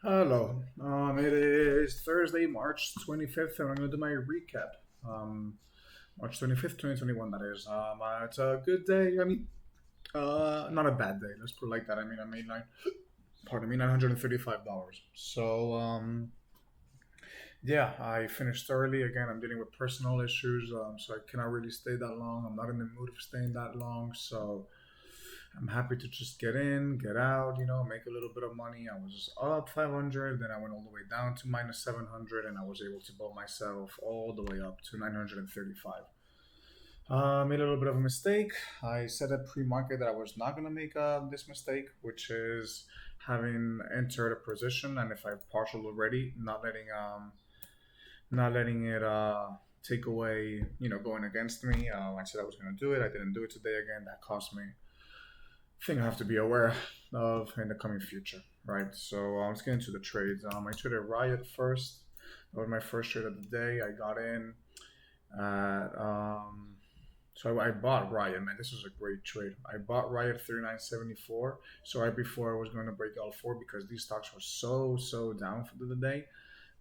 Hello. It is Thursday, March 25th, and I'm going to do my recap. Um, March 25th, 2021, that is. It's a good day. Not a bad day. Let's put it like that. I made $935. Yeah, I finished early. Again, I'm dealing with personal issues, so I cannot really stay that long. I'm not in the mood of staying that long, so I'm happy to just get in, get out, make a little bit of money. I was just up 500, then I went all the way down to minus 700, and I was able to build myself all the way up to 935. Made a little bit of a mistake. I said at pre-market that I was not going to make this mistake, which is having entered a position, and if I've partial already, not letting it take away, going against me. I said I was going to do it. I didn't do it today again. That cost me thing I have to be aware of in the coming future, right? So let's get into the trades. I traded Riot first. That was my first trade of the day. I got in at I bought Riot, man. This was a great trade. I bought Riot 39.74. So right before I was going to break L4 because these stocks were so down for the day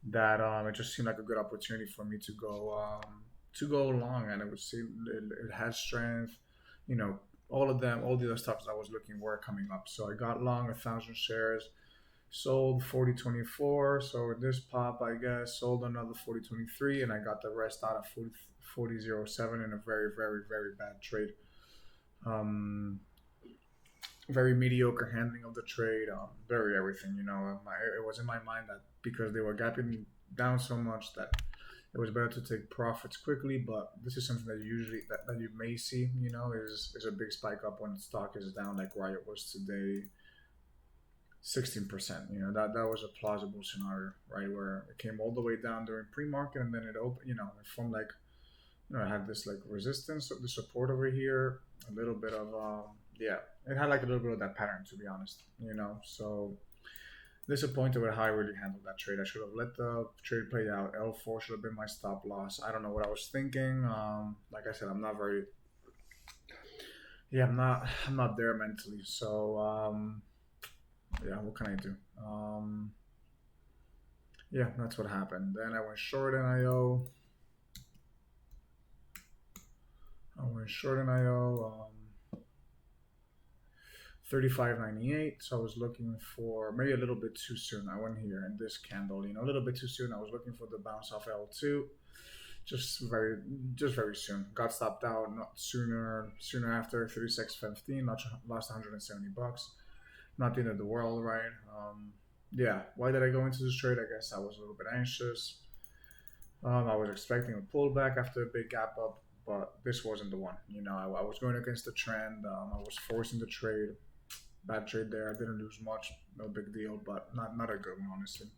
that it just seemed like a good opportunity for me to go long, and it would seem it had strength, you know, all the other stuff that I was looking were coming up. So I got long 1,000 shares, sold 40.24. So in this pop, I guess sold another 40.23, and I got the rest out of 40.07 in a very very bad trade. Um, Very mediocre handling of the trade, very everything. It was in my mind that because they were gapping down so much that it was better to take profits quickly. But this is something that that you may see, is a big spike up when stock is down like Riot was today, 16%. That was a plausible scenario, right? Where it came all the way down during pre-market and then it opened, it formed like, I had this like resistance of the support over here, a little bit of yeah, it had like a little bit of that pattern, to be honest. So disappointed with how I really handled that trade. I should have let the trade play out. L4 should have been my stop loss. I don't know what I was thinking. Like I said, I'm not very. Yeah, I'm not there mentally. So yeah, what can I do? Yeah, that's what happened. Then I went short in IO. I went short in IO. 35.98. So I was looking for maybe a little bit too soon. I went here in this candle, a little bit too soon. I was looking for the bounce off L2, just very soon. Got stopped out not sooner after 36.15. Lost 170 bucks. Not the end of the world, right? Yeah. Why did I go into this trade? I guess I was a little bit anxious. I was expecting a pullback after a big gap up, but this wasn't the one. I was going against the trend. I was forcing the trade. Bad trade there. I didn't lose much, no big deal, but not a good one, honestly.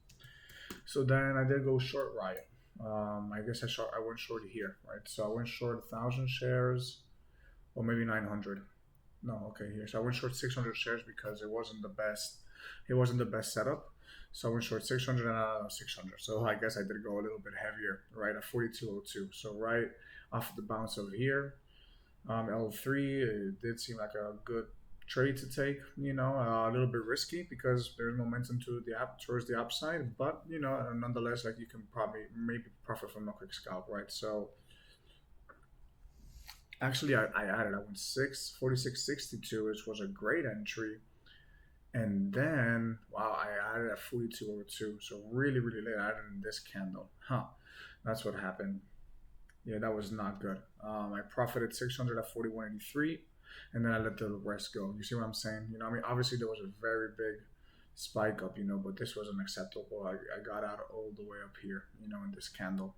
So then I did go short Riot. I guess I went short here, right? So I went short 1,000 shares, or maybe 900. No, okay, here. So I went short 600 shares because it wasn't the best. It wasn't the best setup. So I went short 600 and 600. So I guess I did go a little bit heavier, right? At 42.02. So right off the bounce over here, L3, it did seem like a good trade to take. A little bit risky because there's momentum to the app towards the upside, but nonetheless, like you can probably maybe profit from a quick scalp, right? So actually, I added. I went 46.62, which was a great entry, and then wow, I added at 42.02. So really late. I added in this candle, huh? That's what happened. Yeah, that was not good. I profited 600 at 41.83, and then I let the rest go. You see what I'm saying? Obviously there was a very big spike up, but this wasn't acceptable. I got out all the way up here, in this candle,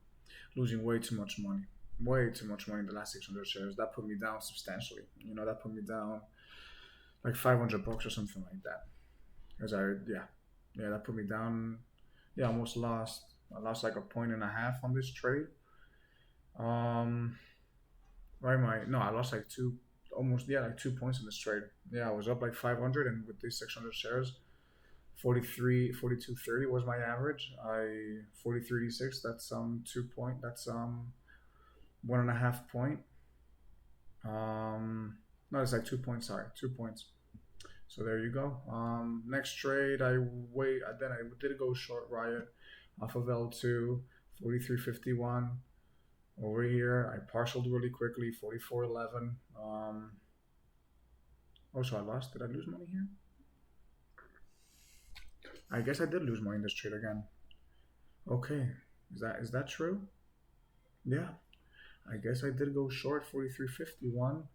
losing way too much money in the last 600 shares. That put me down substantially. That put me down like 500 bucks or something like that. Because that put me down. Yeah, almost lost. I lost like a point and a half on this trade. Um, Right, no, I lost like two, almost like 2 points in this trade. Yeah, I was up like 500, and with these 600 shares, 43, 42.30 was my average. 43.86. That's 2 point. That's 1.5 point. No, it's like 2 points. Sorry, 2 points. So there you go. Next trade, then I did go short Riot off of L2, 43.51. Over here, I partialed really quickly, 44.11. Oh, so I lost. Did I lose money here? I guess I did lose money in this trade again. Okay, is that true? Yeah, I guess I did go short 43.51,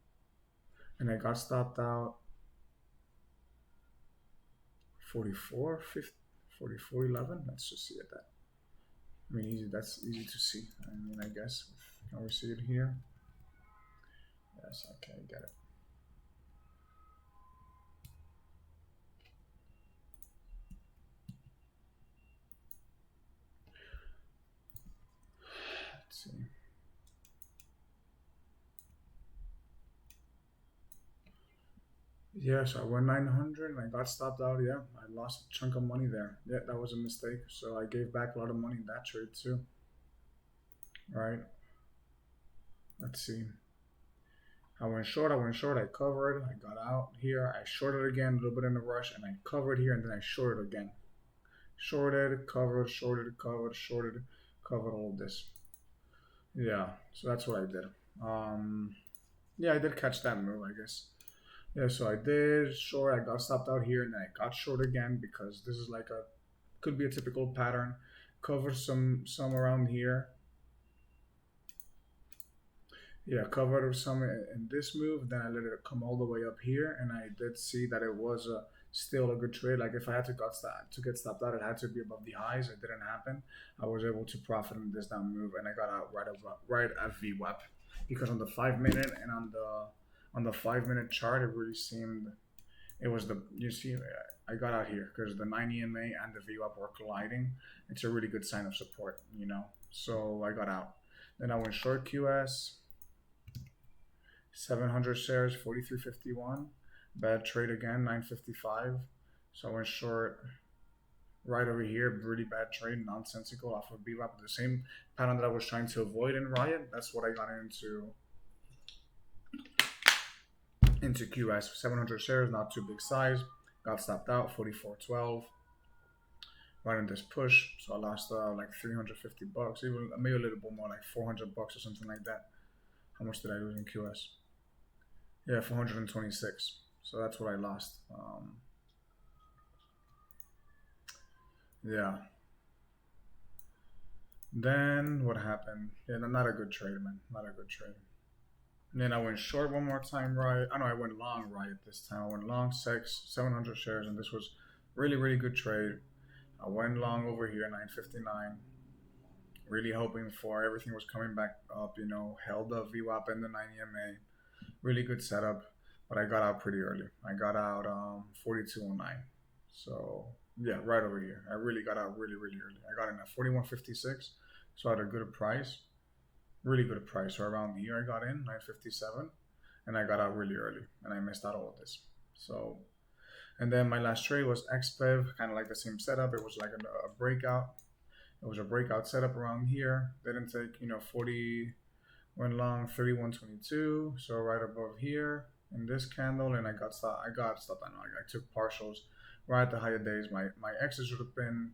and I got stopped out 44.50, 44.11. Let's just see it that. I mean, easy. That's easy to see. I mean, I guess can we see it here? Yes. Okay, get it. Let's see. Yeah, so I went 900 and I got stopped out. Yeah, I lost a chunk of money there. Yeah, that was a mistake. So I gave back a lot of money in that trade too. All right. Let's see. I went short, I covered, I got out here, I shorted again, a little bit in a rush, and I covered here, and then I shorted again. Shorted, covered, shorted, covered, shorted, covered, all of this. Yeah, so that's what I did. Yeah, I did catch that move, I guess. Yeah, so I did short, I got stopped out here, and then I got short again because this is like could be a typical pattern. Cover some around here. Yeah, covered some in this move. Then I let it come all the way up here, and I did see that it was still a good trade. Like if I had to get stopped out, it had to be above the highs. It didn't happen. I was able to profit in this down move, and I got out right at VWAP because on the 5 minute and on the 5 minute chart, it really seemed it was the you see I got out here because the 9 EMA and the VWAP were colliding. It's a really good sign of support, you know. So I got out. Then I went short QS. 700 shares, 43.51. Bad trade again, 9.55. So I went short right over here. Really bad trade, nonsensical off of VWAP. The same pattern that I was trying to avoid in Riot. That's what I got into QS. 700 shares, not too big size. Got stopped out, 44.12. Right in this push, so I lost like 350 bucks, even maybe a little bit more, like 400 bucks or something like that. How much did I lose in QS? Yeah, 426. So that's what I lost. Yeah. Then what happened? Yeah, not a good trade, man. Not a good trade. And then I went short one more time, right? I know I went long, right? This time I went long 700 shares, and this was really good trade. I went long over here, 959. Really hoping for everything was coming back up, you know, held the VWAP and the 9 EMA. Really good setup, but I got out pretty early. I got out 42.09. So yeah, right over here. I really got out really early. I got in at 41.56, so I had a good price, really good price. So around here I got in 9.57, and I got out really early, and I missed out all of this. So, and then my last trade was XPEV, kind of like the same setup. It was like a breakout. It was a breakout setup around here. Didn't take 40. Went long 31.22, so right above here in this candle, and I got stopped. I know I took partials right at the higher days. My exit should have been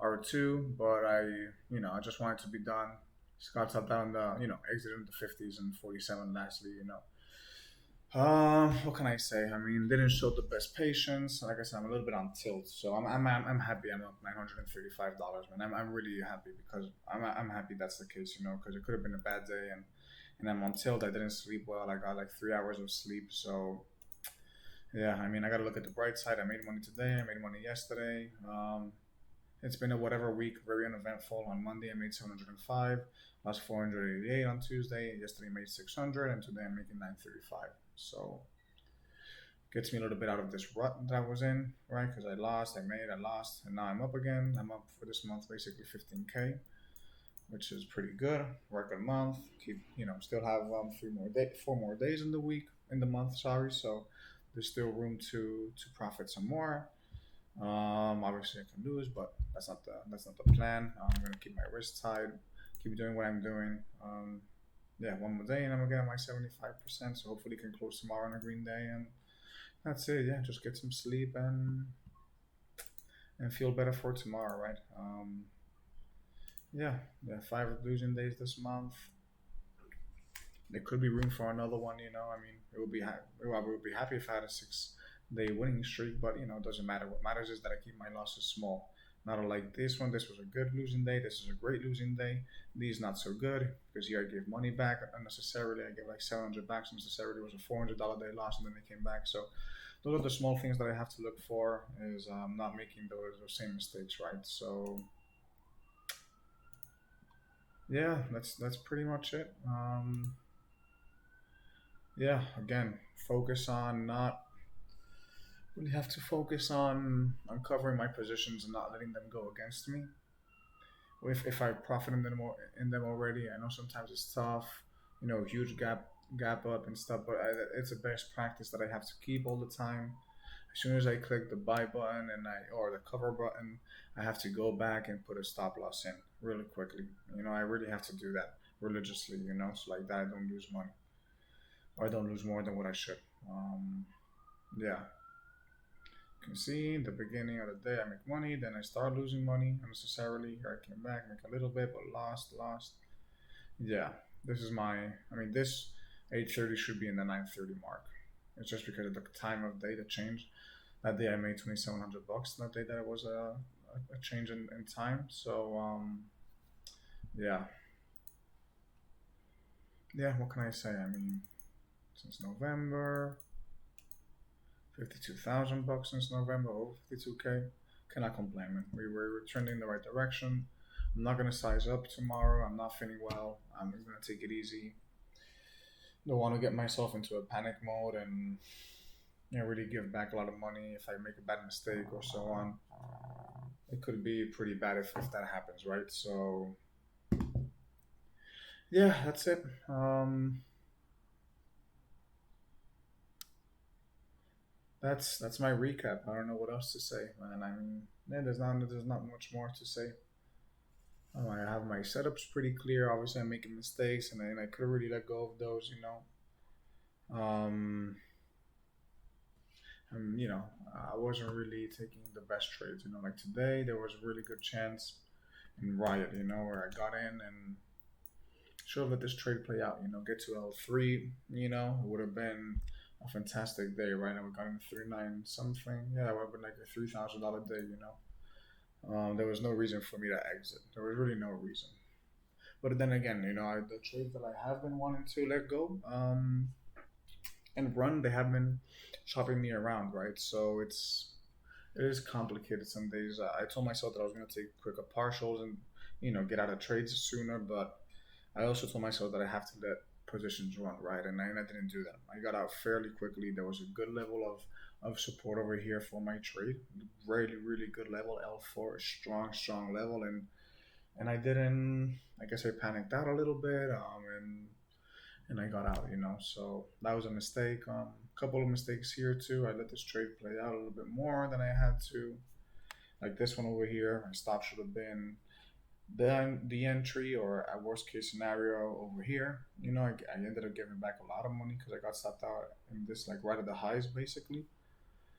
R2, but I just wanted to be done. Just got stopped down the exited in the 50s and 47 lastly. What can I say? I mean, didn't show the best patience. Like I said, I'm a little bit on tilt, so I'm happy. I'm up $935, man. I'm really happy because I'm happy that's the case, because it could have been a bad day and I'm on tilt. I didn't sleep well. I got like 3 hours of sleep, so yeah. I mean, I got to look at the bright side. I made money today. I made money yesterday. It's been a whatever week, very uneventful. On Monday, I made 705. Lost 488 on Tuesday. Yesterday, I made 600, and today I'm making 935. So gets me a little bit out of this rut that I was in, right? Because I lost, I lost, and now I'm up again. I'm up for this month basically 15K, which is pretty good. Record month. Keep still have 4 more days in the month. Sorry, so there's still room to profit some more. Obviously I can lose, but that's not the plan. I'm gonna keep my wrist tied, keep doing what I'm doing. Yeah, one more day and I'm gonna get my 75%. So hopefully can close tomorrow on a green day and That's it. Yeah, just get some sleep and feel better for tomorrow, right? Yeah, yeah. 5 losing days this month. There could be room for another one. I mean, it would be I would be happy if I had a 6 day winning streak, but it doesn't matter. What matters is that I keep my losses small. Not like this one. This was a good losing day. This is a great losing day. These not so good because here I gave money back unnecessarily. I gave like 700 back unnecessarily. It was a $400 day loss, and then they came back. So those are the small things that I have to look for. Is not making those same mistakes, right? So yeah, that's pretty much it. Yeah, again, focus on not really have to focus on uncovering my positions and not letting them go against me. If I profit in them already, I know sometimes it's tough, huge gap up and stuff, but it's a best practice that I have to keep all the time. As soon as I click the buy button or the cover button, I have to go back and put a stop loss in really quickly. I really have to do that religiously, so like that I don't lose money or I don't lose more than what I should. Um, yeah, you can see the beginning of the day I make money, then I start losing money unnecessarily. Here I came back, make a little bit, but lost. Yeah, this is I mean, this 8:30 should be in the 9:30 mark. It's just because of the time of day that changed. That day I made $2,700. That day that it was a change in time. So yeah, yeah. What can I say? I mean, since November, 52,000 bucks since November, over 52K. Cannot complain, man. We're trending in the right direction. I'm not gonna size up tomorrow. I'm not feeling well. I'm gonna take it easy. Don't want to get myself into a panic mode and really give back a lot of money if I make a bad mistake or so on. It could be pretty bad if that happens, right? So yeah, that's it. That's my recap. I don't know what else to say, man. I mean, yeah, there's not much more to say. I have my setups pretty clear. Obviously, I'm making mistakes, and I could really let go of those. Um, and I wasn't really taking the best trades. Like today, there was a really good chance in Riot. Where I got in and should have let this trade play out. Get to L3. It would have been a fantastic day, right? I would got in 3-9 something. Yeah, it would have been like a $3,000 day. There was no reason for me to exit. There was really no reason. But then again, the trades that I have been wanting to let go and run, they have been chopping me around, right? So it is complicated some days. I told myself that I was going to take quicker partials and get out of trades sooner, but I also told myself that I have to let positions run, right? And I didn't do that. I got out fairly quickly. There was a good level of support over here for my trade. Really, really good level. L4, strong level. And I didn't, I guess I panicked out a little bit and I got out. So that was a mistake. Couple of mistakes here too. I let this trade play out a little bit more than I had to. Like this one over here, my stop should have been the entry or a worst case scenario over here. I ended up giving back a lot of money because I got stopped out in this like right at the highs basically.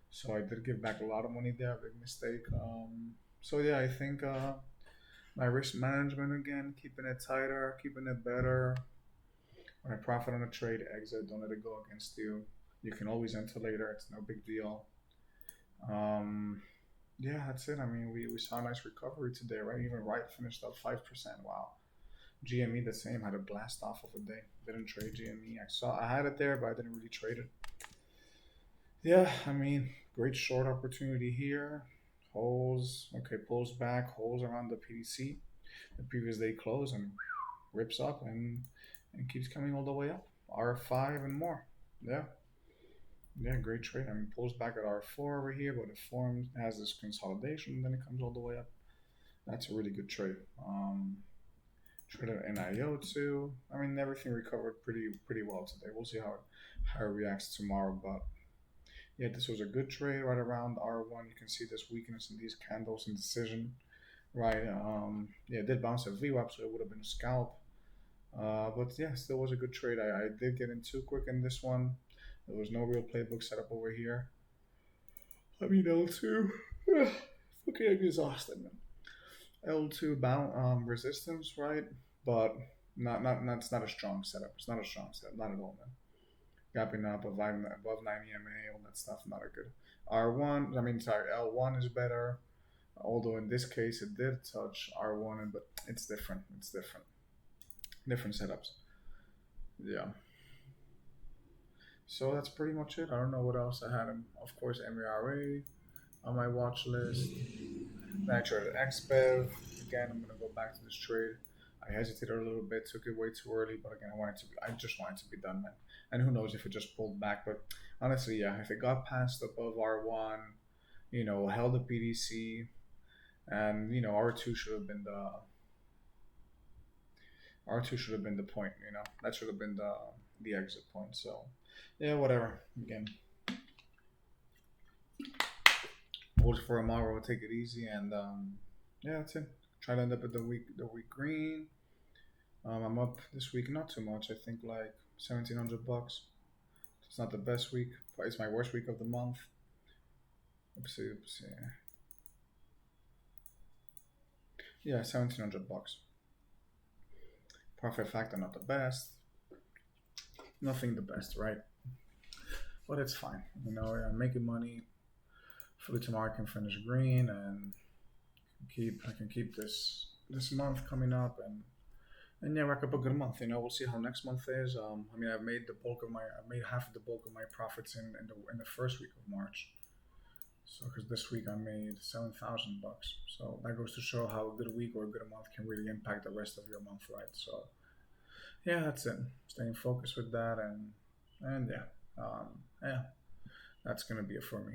So I did give back a lot of money there, big mistake. So yeah, I think my risk management again, keeping it tighter, keeping it better. When I profit on a trade, exit, don't let it go against you. You can always enter later, it's no big deal. Um, yeah, that's it. I mean, we saw a nice recovery today, right? Even Wright finished up 5%. Wow. GME the same, had a blast off of a day. Didn't trade GME. I had it there, but I didn't really trade it. Yeah, I mean, great short opportunity here. Holes, okay, pulls back, holes around the PDC. The previous day close and rips up and keeps coming all the way up. R5 and more. Yeah. Yeah, great trade. I mean, pulls back at R4 over here, but it forms has this consolidation, and then it comes all the way up. That's a really good trade. Traded NIO too. I mean, everything recovered pretty well today. We'll see how it reacts tomorrow, but yeah, this was a good trade right around R1. You can see this weakness in these candles and decision, right? Yeah, it did bounce a VWAP, so it would have been a scalp. But yeah, still was a good trade. I did get in too quick in this one. There was no real playbook set up over here. I mean L2. Fucking exhausted, man. L2 bound resistance, right? But it's not a strong setup. It's not a strong setup, not at all, man. Gapping up above 9 EMA, all that stuff, not a good. R1, I mean, sorry, L1 is better. Although in this case it did touch R1, but it's different. It's different. Different setups. Yeah. So that's pretty much it. I don't know what else I had. Of course, MERA on my watch list. Then I traded XBEV. Again, I'm gonna go back to this trade. I hesitated a little bit, took it way too early, but again, I just wanted to be done, man. And who knows if it just pulled back, but honestly, yeah, if it got past above R1, held the PDC, and R2 should have been the point. That should have been the exit point. So, yeah, whatever. Again, hold for tomorrow. Take it easy, and yeah, that's it. Try to end up at the week green. I'm up this week, not too much. I think like $1,700. It's not the best week, but it's my worst week of the month. Let's see. Yeah, $1,700. Profit factor not the best. Nothing the best, right? But it's fine. I'm making money. Hopefully tomorrow I can finish green and I can keep this month coming up and yeah, rack up a good month. We'll see how next month is. I've made half of the bulk of my profits in the first week of March. So because this week I made $7,000, so that goes to show how a good week or a good month can really impact the rest of your month, right? So yeah, that's it. Staying focused with that, and yeah, yeah, that's gonna be it for me.